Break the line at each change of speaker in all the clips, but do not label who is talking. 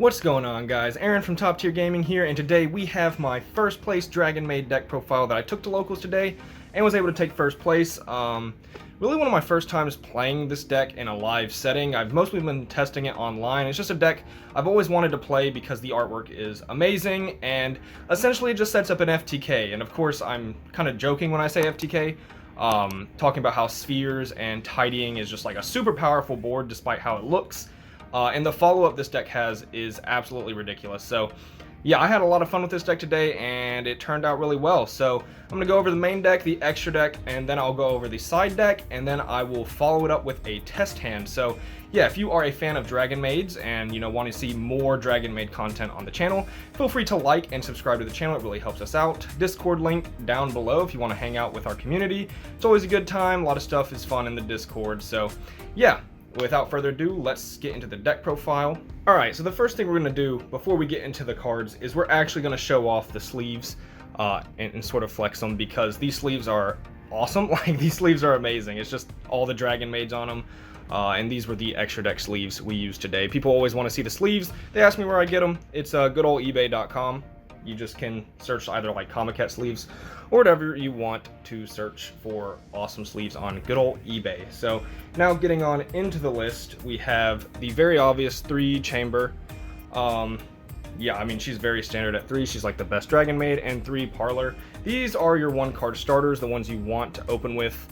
What's going on, guys? Aaron from Top Tier Gaming here, and today we have my first place Dragonmaid deck profile that I took to locals today and was able to take first place. Really one of my first times playing this deck in a live setting. I've mostly been testing it online. It's just a deck I've always wanted to play because the artwork is amazing, and essentially it just sets up an FTK. And of course, I'm kind of joking when I say FTK, talking about how spheres and tidying is just like a super powerful board despite how it looks. And the follow-up this deck has is absolutely ridiculous. So yeah, I had a lot of fun with this deck today, and it turned out really well. So I'm going to go over the main deck, the extra deck, and then I'll go over the side deck, and then I will follow it up with a test hand. So yeah, if you are a fan of Dragonmaids and want to see more Dragonmaid content on the channel, feel free to like and subscribe to the channel. It really helps us out. Discord link down below if you want to hang out with our community. It's always a good time. A lot of stuff is fun in the Discord. So yeah. Without further ado, let's get into the deck profile. Alright, so the first thing we're going to do before we get into the cards is we're actually going to show off the sleeves and sort of flex them, because these sleeves are awesome. Like, these sleeves are amazing. It's just all the Dragonmaids on them. And these were the extra deck sleeves we used today. People always want to see the sleeves. They ask me where I get them. It's good old ebay.com. You just can search either like Comic Cat sleeves or whatever you want to search for awesome sleeves on good old eBay. So now getting on into the list, we have the very obvious 3 chamber. Yeah, I mean, she's very standard at 3. She's like the best Dragonmaid, and 3 parlor. These are your 1-card starters, the ones you want to open with.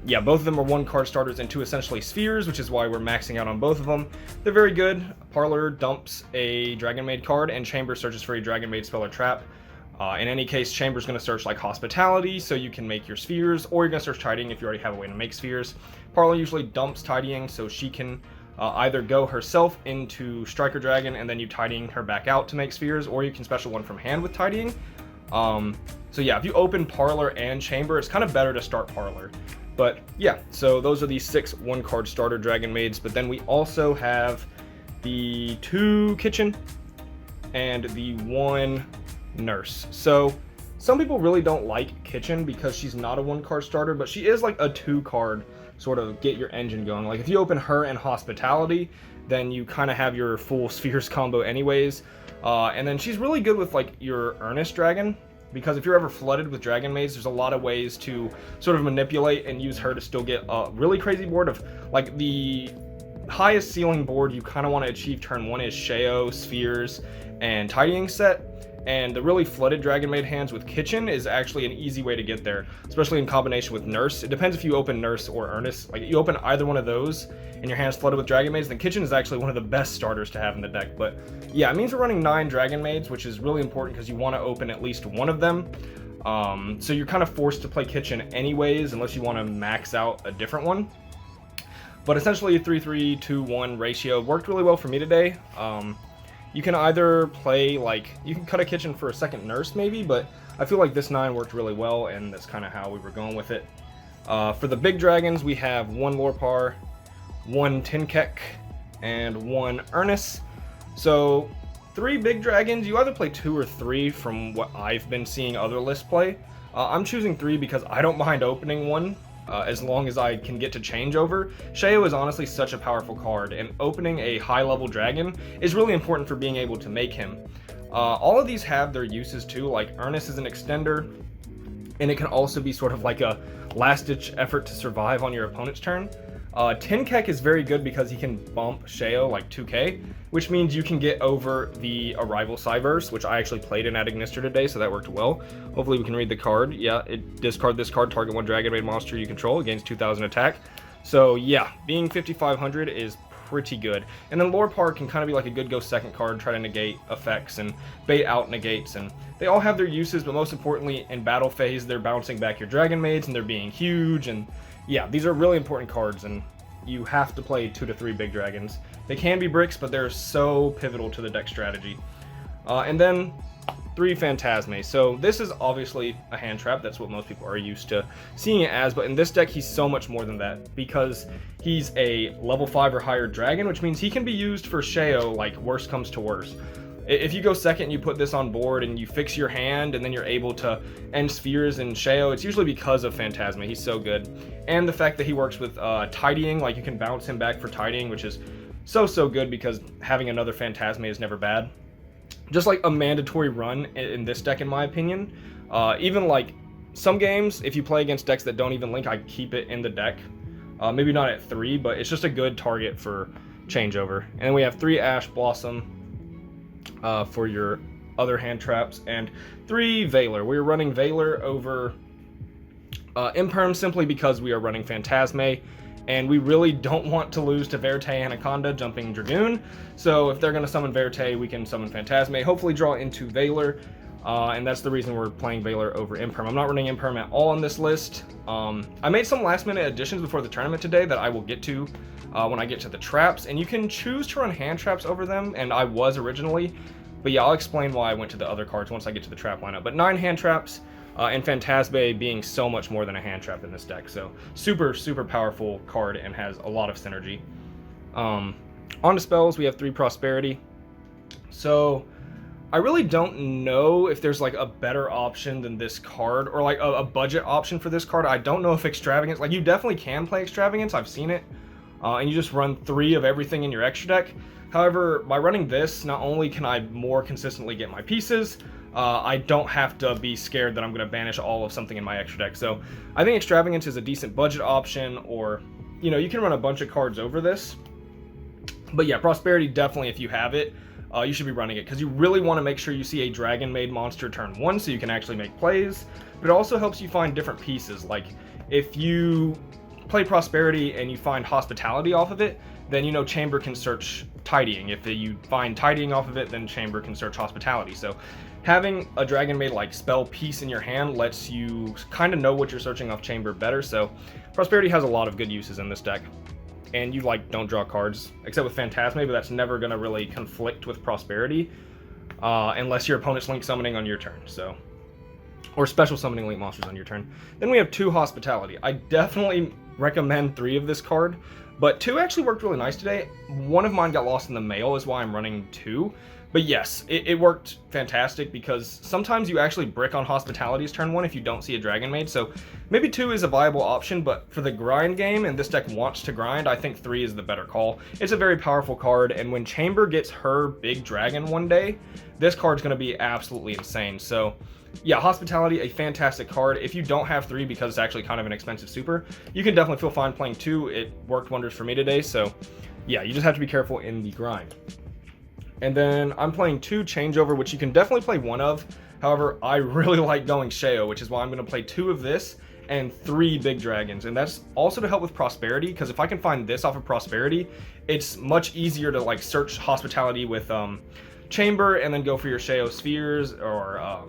Yeah, both of them are 1-card starters into essentially spheres, which is why we're maxing out on both of them. They're very good. Parlor dumps a Dragonmaid card, and Chamber searches for a Dragonmaid spell or trap. In any case, Chamber's going to search like Hospitality, so you can make your spheres, or you're going to search Tidying if you already have a way to make spheres. Parlor usually dumps Tidying, so she can either go herself into Striker Dragon, and then you Tidying her back out to make spheres, or you can special one from hand with Tidying. So yeah, if you open Parlor and Chamber, it's kind of better to start Parlor. But yeah, so those are the 6 1-card starter Dragonmaids. But then we also have the 2 Kitchen and the 1 Nurse. So some people really don't like Kitchen because she's not a 1-card starter, but she is like a 2-card sort of get your engine going. Like if you open her and Hospitality, then you kind of have your full spheres combo anyways. And then she's really good with like your Earnest Dragon, because if you're ever flooded with Dragonmaids, there's a lot of ways to sort of manipulate and use her to still get a really crazy board. Of like the highest ceiling board you kind of want to achieve turn 1 is Sheo, Spheres, and Tidying set. And the really flooded Dragonmaid hands with Kitchen is actually an easy way to get there, especially in combination with Nurse. It depends if you open Nurse or Earnest. Like, you open either one of those and your hand's flooded with Dragonmaids, then Kitchen is actually one of the best starters to have in the deck. But yeah, it means we're running 9 Dragonmaids, which is really important because you want to open at least one of them. So you're kind of forced to play Kitchen anyways, unless you want to max out a different one. But essentially a 3-3-2-1 ratio worked really well for me today. You can either play, like, you can cut a Kitchen for a second Nurse maybe, but I feel like this 9 worked really well, and that's kind of how we were going with it. For the big dragons, we have 1 Lorpar, 1 Tinkek, and 1 Earnest. So 3 big dragons, you either play 2 or 3 from what I've been seeing other lists play. I'm choosing 3 because I don't mind opening 1. As long as I can get to changeover. Sheo is honestly such a powerful card, and opening a high-level dragon is really important for being able to make him. All of these have their uses too, like Earnest is an extender, and it can also be sort of like a last-ditch effort to survive on your opponent's turn. Tinkek is very good because he can bump Sheo like 2k, which means you can get over the Arrival Cyverse, which I actually played in at Ignister today, so that worked well. Hopefully we can read the card. Yeah, discard this card, target 1 Dragonmaid monster you control, gains 2000 attack. So yeah, being 5500 is pretty good. And then Lorpar can kind of be like a good go second card, try to negate effects and bait out negates, and they all have their uses, but most importantly in battle phase they're bouncing back your Dragonmaids and they're being huge. And yeah, these are really important cards, and you have to play 2 to 3 big dragons. They can be bricks, but they're so pivotal to the deck strategy. And then 3 Phantasme. So this is obviously a hand trap. That's what most people are used to seeing it as, but in this deck he's so much more than that, because he's a level 5 or higher dragon, which means he can be used for Sheo, like worst comes to worst. If you go second and you put this on board and you fix your hand and then you're able to end spheres and Sheo, it's usually because of Phantasma. He's so good. And the fact that he works with tidying, like you can bounce him back for tidying, which is so good because having another Phantasme is never bad. Just like a mandatory run in this deck, in my opinion. Even like some games, if you play against decks that don't even link, I keep it in the deck. Maybe not at 3, but it's just a good target for changeover. And we have 3 Ash Blossom for your other hand traps, and 3 Veiler. We're running Veiler over Imperm simply because we are running Phantasme, and we really don't want to lose to Verte Anaconda jumping Dragoon. So if they're going to summon Verte, we can summon Phantasme, hopefully draw into Veiler, and that's the reason we're playing Veiler over Imperm. I'm not running Imperm at all on this list. I made some last minute additions before the tournament today that I will get to when I get to the traps, and you can choose to run hand traps over them, and I was originally, but yeah, I'll explain why I went to the other cards once I get to the trap lineup. But 9 hand traps, and Phantasme being so much more than a hand trap in this deck. So super, super powerful card and has a lot of synergy. On to spells, we have 3 Prosperity. So I really don't know if there's like a better option than this card, or like a budget option for this card. I don't know if Extravagance, like you definitely can play Extravagance, I've seen it, and you just run 3 of everything in your extra deck. However, by running this, not only can I more consistently get my pieces, I don't have to be scared that I'm going to banish all of something in my extra deck. So I think Extravagance is a decent budget option, or, you know, you can run a bunch of cards over this. But yeah, Prosperity, definitely, if you have it, you should be running it, because you really want to make sure you see a Dragonmaid monster turn 1 so you can actually make plays. But it also helps you find different pieces. Like, if you play Prosperity and you find Hospitality off of it, then you know Chamber can search Tidying. If you find Tidying off of it, then Chamber can search Hospitality. So having a Dragonmaid like spell piece in your hand lets you kind of know what you're searching off Chamber better. So Prosperity has a lot of good uses in this deck. And you like don't draw cards, except with Phantasme, but that's never going to really conflict with Prosperity unless your opponent's link summoning on your turn. So, or special summoning link monsters on your turn. Then we have 2 Hospitality. I definitely recommend 3 of this card, but 2 actually worked really nice today. One of mine got lost in the mail, is why I'm running 2. But yes, it worked fantastic, because sometimes you actually brick on Hospitality's turn 1 if you don't see a Dragonmaid. So maybe 2 is a viable option, but for the grind game, and this deck wants to grind, I think 3 is the better call. It's a very powerful card, and when Chamber gets her big dragon one day, this card's going to be absolutely insane. So yeah, Hospitality, a fantastic card. If you don't have 3 because it's actually kind of an expensive super, you can definitely feel fine playing 2. It worked wonders for me today. So yeah, you just have to be careful in the grind. And then I'm playing 2 Changeover, which you can definitely play 1 of. However, I really like going Sheo, which is why I'm going to play 2 of this and 3 big dragons. And that's also to help with Prosperity, because if I can find this off of Prosperity, it's much easier to like search Hospitality with Chamber and then go for your Sheo Spheres, or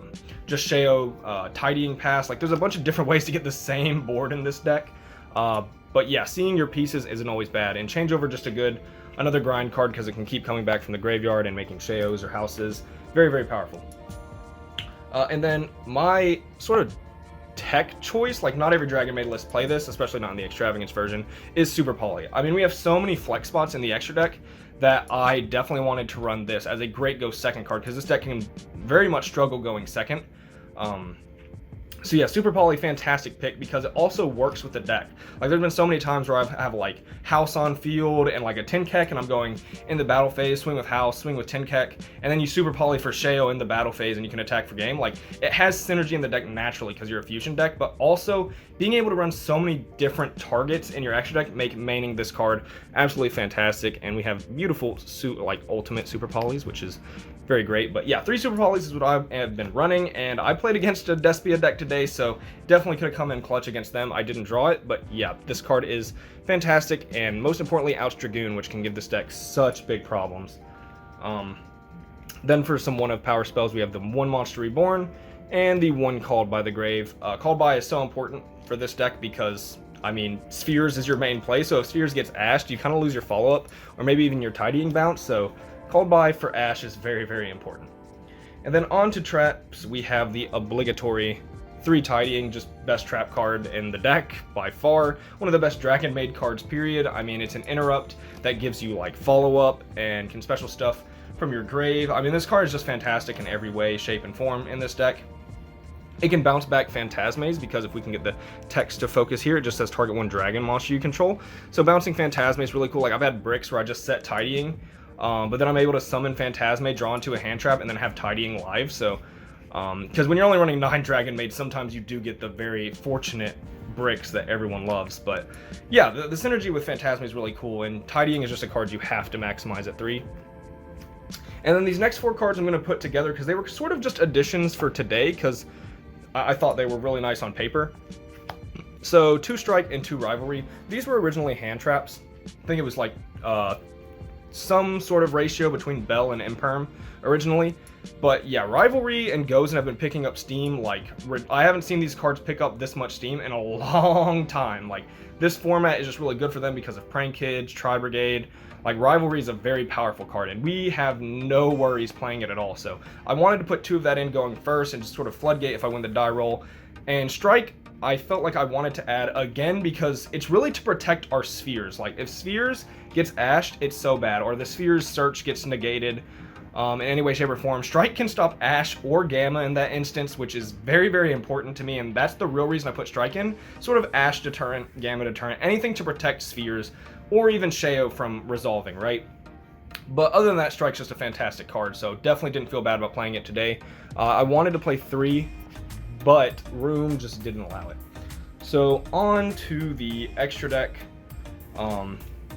just Sheo Tidying Pass. Like, there's a bunch of different ways to get the same board in this deck. But yeah, seeing your pieces isn't always bad. And Changeover, just another grind card, because it can keep coming back from the graveyard and making Sheos or houses. Very, very powerful. And then my sort of tech choice, like not every Dragonmaid list play this, especially not in the Extravagance version, is Super Poly. I mean, we have so many flex spots in the extra deck that I definitely wanted to run this as a great go second card, because this deck can very much struggle going second. So yeah, Super Poly, fantastic pick, because it also works with the deck. Like, there's been so many times where I have like House on field and like a Tenkek, and I'm going in the battle phase, swing with House, swing with Tenkek, and then you Super Poly for Sheo in the battle phase, and you can attack for game. Like, it has synergy in the deck naturally because you're a fusion deck, but also being able to run so many different targets in your extra deck make maining this card absolutely fantastic. And we have beautiful like ultimate Super Polys, which is very great. But yeah, 3 Super Polys is what I have been running, and I played against a Despia deck today, so definitely could have come in clutch against them. I didn't draw it, but yeah, this card is fantastic, and most importantly, outs Dragoon, which can give this deck such big problems. Then for some 1-of power spells, we have the 1 Monster Reborn and the 1 Called by the Grave. Called by is so important for this deck because, I mean, Spheres is your main play, so if Spheres gets ashed, you kind of lose your follow-up, or maybe even your Tidying bounce, so Called by for Ash is very, very important. And then on to traps, we have the obligatory 3 Tidying, just best trap card in the deck by far. One of the best Dragonmaid cards, period. I mean, it's an interrupt that gives you like follow-up and can special stuff from your grave. I mean, this card is just fantastic in every way, shape, and form in this deck. It can bounce back Phantasmaids, because if we can get the text to focus here, it just says target one dragon monster you control. So bouncing Phantasmaid is really cool. Like, I've had bricks where I just set Tidying, but then I'm able to summon Phantasmaid, draw into a hand trap, and then have Tidying live. So, because when you're only running 9 Dragonmaids, sometimes you do get the very fortunate bricks that everyone loves. But yeah, the synergy with Phantasmaid is really cool, and Tidying is just a card you have to maximize at 3. And then these next 4 cards I'm going to put together because they were sort of just additions for today, because I thought they were really nice on paper. So 2 Strike and 2 Rivalry. These were originally hand traps. I think it was like some sort of ratio between Bell and Imperm originally. But yeah, Rivalry and Gozen have been picking up steam. Like, I haven't seen these cards pick up this much steam in a long time. Like, this format is just really good for them because of Prank Kids, Tri-Brigade. Like, Rivalry is a very powerful card, and we have no worries playing it at all. So I wanted to put 2 of that in going first and just sort of floodgate if I win the die roll. And Strike, I felt like I wanted to add again because it's really to protect our spheres. Like, if spheres gets ashed, it's so bad, or the spheres search gets negated in any way, shape, or form. Strike can stop Ash or Gamma in that instance, which is very, very important to me, and that's the real reason I put Strike in. Sort of Ash deterrent, Gamma deterrent, anything to protect spheres, or even Sheo from resolving, right? But other than that, Strike's just a fantastic card, so definitely didn't feel bad about playing it today. I wanted to play 3, but room just didn't allow it. So on to the extra deck.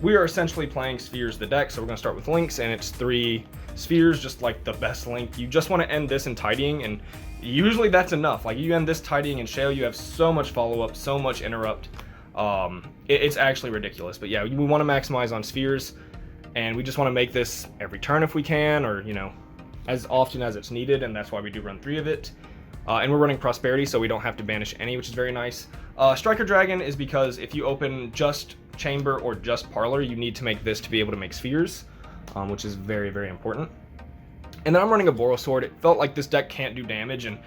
We are essentially playing Spheres the deck, so we're going to start with Links, and it's 3 Spheres, just like the best Link. You just want to end this in Tidying, and usually that's enough. Like, you end this Tidying in Sheo, you have so much follow-up, so much interrupt. It's actually ridiculous. But yeah, we want to maximize on Spheres, and we just want to make this every turn if we can, or, you know, as often as it's needed, and that's why we do run 3 of it. And we're running Prosperity, so we don't have to banish any, which is very nice. Striker Dragon is because if you open just Chamber or just Parlor, you need to make this to be able to make Spheres, which is very, very important. And then I'm running a Boral Sword. It felt like this deck can't do damage, and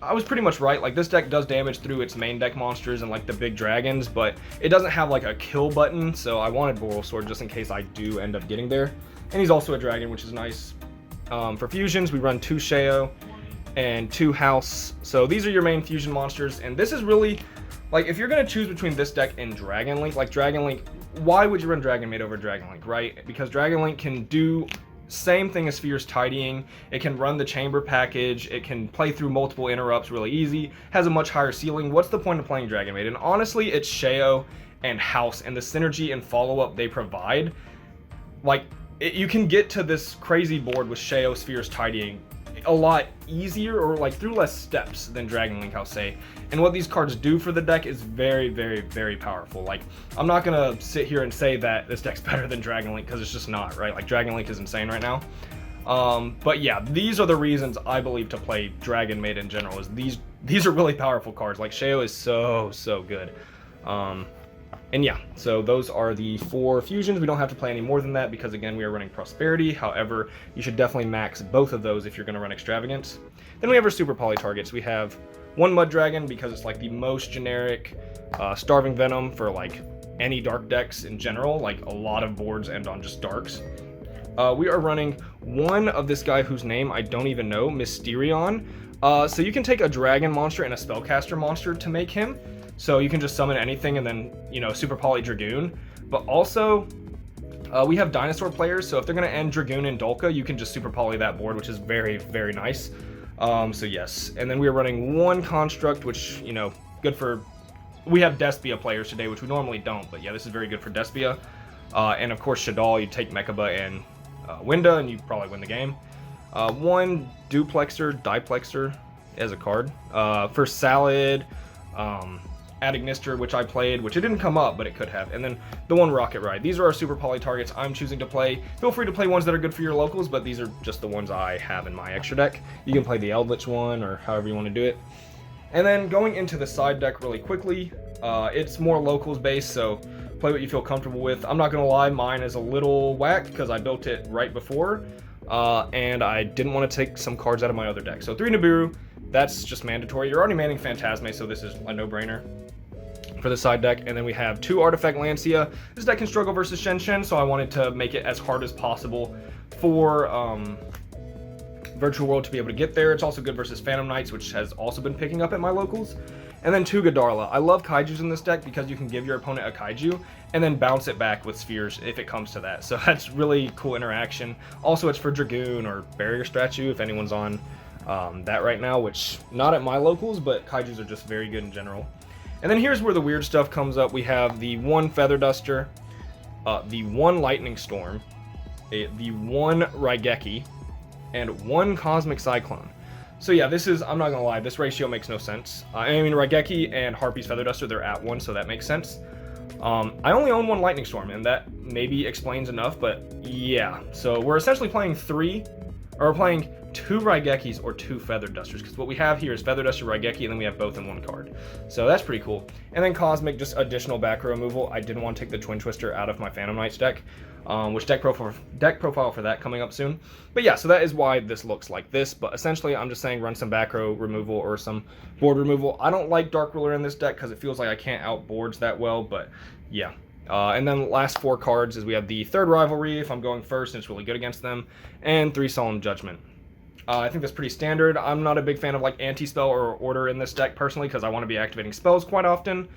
I was pretty much right. Like, this deck does damage through its main deck monsters and like the big dragons, but it doesn't have like a kill button, so I wanted Boral Sword just in case I do end up getting there. And he's also a dragon, which is nice. For fusions, we run 2 Sheo and 2 House. So these are your main fusion monsters, and this is really, like, if you're going to choose between this deck and Dragon Link, like Dragon Link, why would you run Dragonmaid over Dragon Link, right? Because Dragon Link can do same thing as Spheres Tidying. It can run the Chamber package, it can play through multiple interrupts really easy, has a much higher ceiling. What's the point of playing Dragonmaid? And honestly, it's Sheo and House and the synergy and follow-up they provide. Like, you can get to this crazy board with Sheo, Spheres Tidying a lot easier, or like through less steps than Dragon Link, I'll say. And what these cards do for the deck is very, very, very powerful. Like, I'm not gonna sit here and say that this deck's better than Dragon Link, because it's just not, right? Like, Dragon Link is insane right now. But yeah, these are the reasons I believe to play Dragonmaid in general, is these are really powerful cards. Like, Sheo is so good. And yeah, so those are the 4 fusions. We don't have to play any more than that because, again, we are running Prosperity. However, you should definitely max both of those if you're going to run Extravagance. Then we have our Super Poly targets. We have 1 Mud Dragon because it's like the most generic Starving Venom for like any dark decks in general. Like, a lot of boards end on just darks. We are running 1 of this guy whose name I don't even know, Mysterion. So you can take a dragon monster and a spellcaster monster to make him. So you can just summon anything and then, you know, Super Poly Dragoon. But also, we have dinosaur players, so if they're going to end Dragoon and Dolka, you can just Super Poly that board, which is very, very nice. So yes. And then we are running 1 Construct, which, you know, good for... We have Despia players today, which we normally don't, but yeah, this is very good for Despia. And of course, Shadal, you take Mechaba and Winda, and you probably win the game. 1 Diplexer as a card. For Salad... Adignister, which I played, which it didn't come up, but it could have. And then the 1 Rocket Ride. These are our Super Poly targets I'm choosing to play. Feel free to play ones that are good for your locals, but these are just the ones I have in my extra deck. You can play the Eldritch one, or however you want to do it. And then going into the side deck really quickly, it's more locals based, so play what you feel comfortable with. I'm not going to lie, mine is a little whack because I built it right before, and I didn't want to take some cards out of my other deck. So 3 Nibiru, that's just mandatory. You're already manning Phantasme, so this is a no-brainer for the side deck. And then we have 2 Artifact Lancia. This deck can struggle versus Shen, so I wanted to make it as hard as possible for Virtual World to be able to get there. It's also good versus Phantom Knights, which has also been picking up at my locals. And then 2 Godarla. I love Kaijus in this deck because you can give your opponent a Kaiju and then bounce it back with spheres if it comes to that. So that's really cool interaction. Also, it's for Dragoon or Barrier Statue if anyone's on that right now, which not at my locals, but Kaijus are just very good in general. And then here's where the weird stuff comes up. We have the 1 Feather Duster, the 1 Lightning Storm, the 1 Raigeki, and 1 Cosmic Cyclone. So yeah, this is, I'm not gonna lie, this ratio makes no sense. I mean, Raigeki and Harpy's Feather Duster, they're at 1, so that makes sense. I only own 1 Lightning Storm, and that maybe explains enough, but yeah. So we're essentially playing 2 Raigekis or 2 Feather Dusters, because what we have here is Feather Duster, Raigeki, and then we have both in 1 card. So that's pretty cool. And then Cosmic, just additional back row removal. I didn't want to take the Twin Twister out of my Phantom Knights deck, which deck profile for that coming up soon. But yeah, so that is why this looks like this. But essentially, I'm just saying run some back row removal or some board removal. I don't like Dark Ruler in this deck because it feels like I can't outboards that well, but yeah. And then last 4 cards is we have the 3rd Rivalry if I'm going first and it's really good against them, and 3 Solemn Judgment. I think that's pretty standard. I'm not a big fan of like anti-spell or order in this deck personally because I want to be activating spells quite often.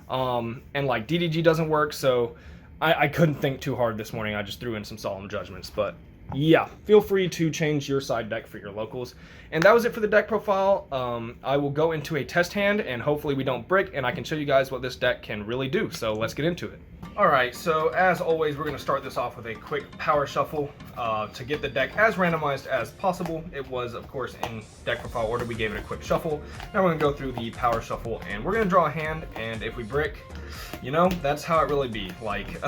And like DDG doesn't work, so I couldn't think too hard this morning. I just threw in some Solemn Judgments, but yeah, feel free to change your side deck for your locals. And that was it for the deck profile. I will go into a test hand and hopefully we don't brick and I can show you guys what this deck can really do. So let's get into it. Alright, so as always, we're going to start this off with a quick power shuffle to get the deck as randomized as possible. It was, of course, in deck profile order. We gave it a quick shuffle. Now we're going to go through the power shuffle and we're going to draw a hand, and if we brick, you know, that's how it really be. Like,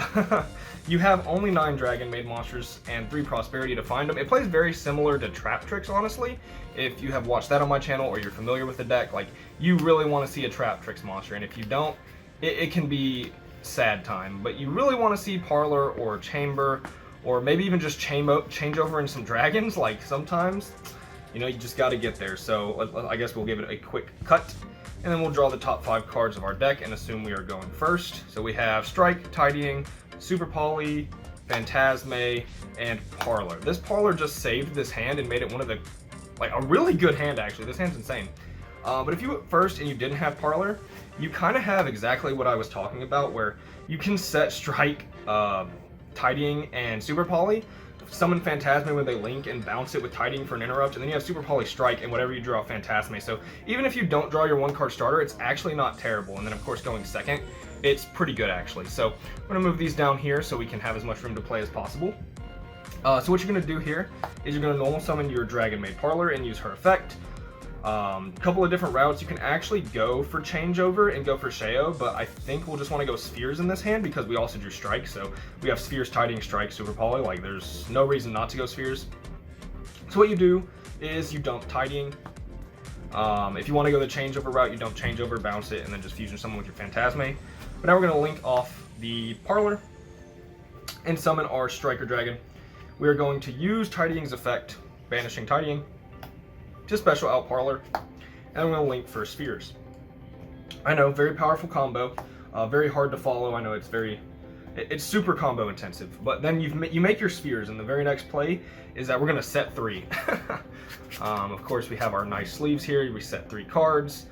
you have only 9 Dragonmaid monsters and 3 Prosperity to find them. It plays very similar to Trap Tricks, honestly. If you have watched that on my channel or you're familiar with the deck, like, you really want to see a Trap Tricks monster, and if you don't, it can be sad time. But you really want to see Parlor or Chamber, or maybe even just change over in some dragons. Like, sometimes, you know, you just got to get there. So I guess we'll give it a quick cut, and then we'll draw the top 5 cards of our deck and assume we are going first. So we have Strike, Tidying, Super Poly, Phantasme, and Parlor. This Parlor just saved this hand and made it one of the, like, a really good hand actually. This hand's insane. But if you went first and you didn't have Parlor, you kind of have exactly what I was talking about, where you can set Strike, Tidying, and Super Poly, summon Phantasme when they link, and bounce it with Tidying for an interrupt, and then you have Super Poly Strike, and whatever you draw, Phantasme. So even if you don't draw your 1-card starter, it's actually not terrible. And then of course going second, it's pretty good actually. So I'm going to move these down here so we can have as much room to play as possible. So what you're going to do here is you're going to normal summon your Dragonmaid Parlor and use her effect. Couple of different routes. You can actually go for Changeover and go for Sheo, but I think we'll just want to go Spheres in this hand because we also drew Strike. So we have Spheres, Tidying, Strike, Super Poly. Like, there's no reason not to go Spheres. So what you do is you dump Tidying. If you want to go the Changeover route, you dump Changeover, bounce it, and then just fusion summon with your Phantasme. But now we're going to link off the Parlor and summon our Striker Dragon. We are going to use Tidying's effect, banishing Tidying, to special out Parlor, and I'm going to link for Spheres. I know, very powerful combo, very hard to follow. I know it's super combo intensive, but then you make your Spheres, and the very next play is that we're going to set 3. Of course, we have our nice sleeves here. We set 3 cards.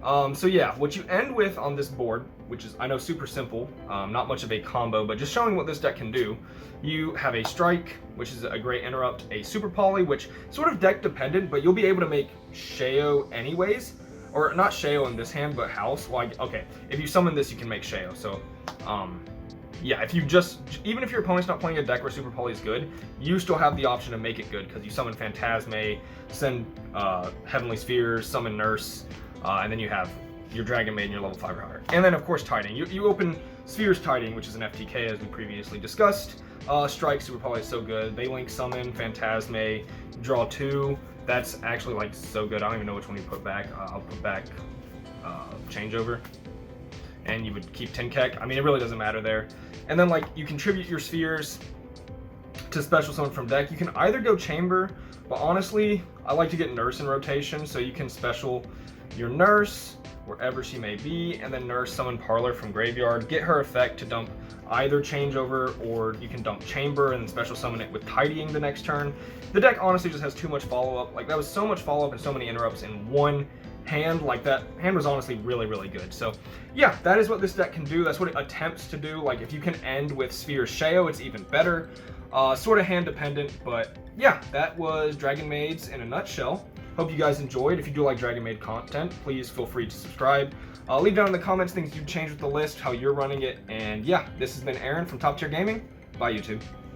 So yeah, what you end with on this board, which is, I know, super simple, not much of a combo, but just showing what this deck can do. You have a Strike, which is a great interrupt, a Super Poly, which is sort of deck dependent, but you'll be able to make Sheo anyways, or not Sheo in this hand, but House. Well, okay, if you summon this, you can make Sheo. So, yeah, if you even if your opponent's not playing a deck where Super Poly is good, you still have the option to make it good, because you summon Phantasme, send Heavenly Spheres, summon Nurse, and then you have your Dragonmaid and your level 5 or higher. And then of course Tidying. You open Spheres Tidying, which is an FTK as we previously discussed. Strike, Super Poly is so good. They link summon, Phantasme, draw 2. That's actually like so good. I don't even know which one you put back. I'll put back Changeover. And you would keep Tenkek. I mean, it really doesn't matter there. And then like you contribute your Spheres to special summon from deck. You can either go Chamber, but honestly, I like to get Nurse in rotation, so you can special your Nurse wherever she may be, and then Nurse summon Parlor from graveyard, get her effect to dump either changeover, or you can dump Chamber and special summon it with Tidying the next turn. The deck honestly just has too much follow-up. Like, that was so much follow-up and so many interrupts in one hand. Like, that hand was honestly really, really good. So yeah, that is what this deck can do. That's what it attempts to do. Like, if you can end with Sphere Sheo, it's even better. Sort of hand dependent, but yeah, that was Dragonmaids in a nutshell. Hope you guys enjoyed. If you do like Dragonmaid content, please feel free to subscribe. Leave down in the comments things you'd change with the list, how you're running it, and yeah, this has been Aaron from Top Tier Gaming. Bye, YouTube.